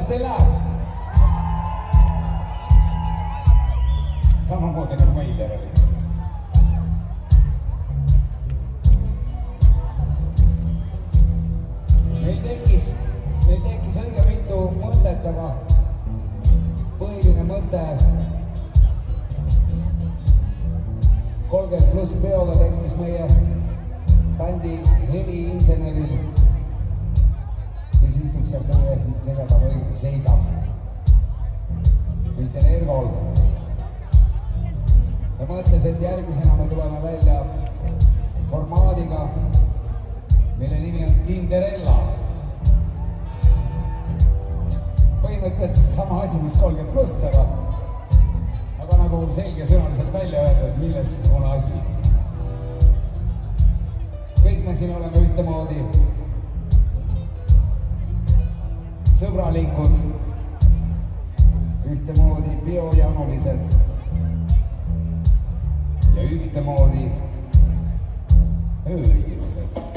teil läheb? Samamoodi nagu meil järelikult. Meil tekkis õige mitu mõtet, aga põhiline mõte 30+ peoga tekkis meie bändi heliinseneril, kes istub seal teie selja taga õigus seisab. Kristjan Ergol. Ta mõtles, et järgmisena me tuleme välja formaadiga, mille nimi on Tinderella. Põhimõtteliselt sama asi, mis 30+, aga nagu selgesõnaliselt välja öeldud, milles on asi. Kõik me siin oleme ühtemoodi sõbralikud, ühtemoodi biojanulised ja ühtemoodi ööinimesed.